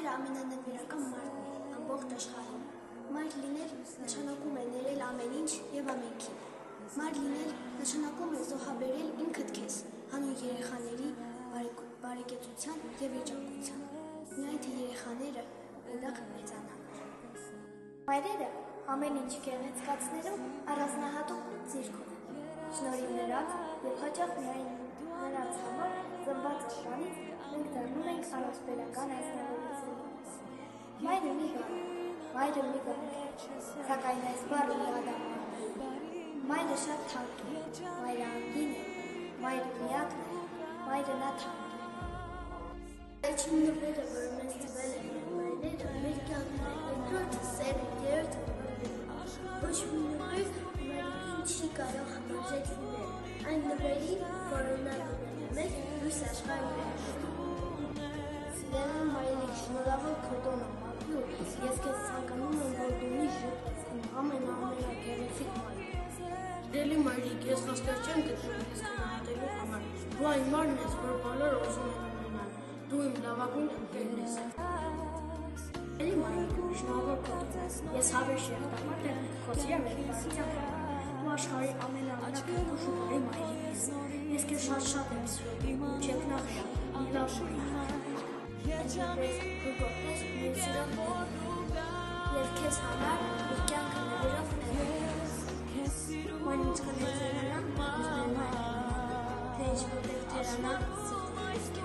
Մայրը ամենանվիրական մարդն է ամբողջ աշխարհում։ Մայր լինել նշանակում է ներել ամեն ինչ եւ ամենքին։ Մայր լինել նշանակում է զոհաբերել ինքդ քեզ, հանուն երեխաների բարեկեցության եւ երջանկության։ Միայն թե երեխաները ուրախ մեծանան։ Մայրերը ամեն ինչ գեղեցկացնելու առանձնահատուկ ձիրք ունեն։ Շնորհիվ նրանց եւ հաճախ միայն նրանց համար ծնված աշնանից մենք դառնում ենք առողջական ազնվորություն։ Մայրը մի բան է, սակայն այս բառը մի адам է։ Մայրը շատ թանկ է, մայրը անգին է, մայրը միակն է, մայրը նա թանկ է։ Առաջին նվերը, որ մեզ տվել են մայրերը, մեր կյանքն է, երկրորդը սերը, երրորդը ոչ մի նվեր մայրիկին չի կարող համարժեք լինել, այն նվերի, որը նա տվել է մեզ լույս աշխարհում է։ Սիրելին մայրիկ, շնորհավոր քո տոնը մաքուր, ես քեզ ցանկանում եմ, որ դու միշտ իմ ամենագեղեցիկ մայրը։ Սիրելի մայրիկ, ես հաստատ չեմ գտնում քեզ գնահատելու համար։ Դու այն մայրն ես, որ բոլորը ուզում են ունենալ։ Դու իմ լավագույն ընկերն ես։ Սիրելի մայրիկ, շնորհավոր քո տոնը, ես հավերժ շերտամարտ եմ քո սիրել եմ բարության։ Դու աշխարհի ամենաամենակրկին շուտորի մայրիկն ես։ Ես քեզ շատ եմ սիրում, չեք նախել, մի լավ շնորհիվ։ Դու գոհես մեր սիրով և քեզ համար իր կյանքը նվերով ներում։ Ման ինչ կներծենանա, թե ինչ որտեղ թերանա, սրտի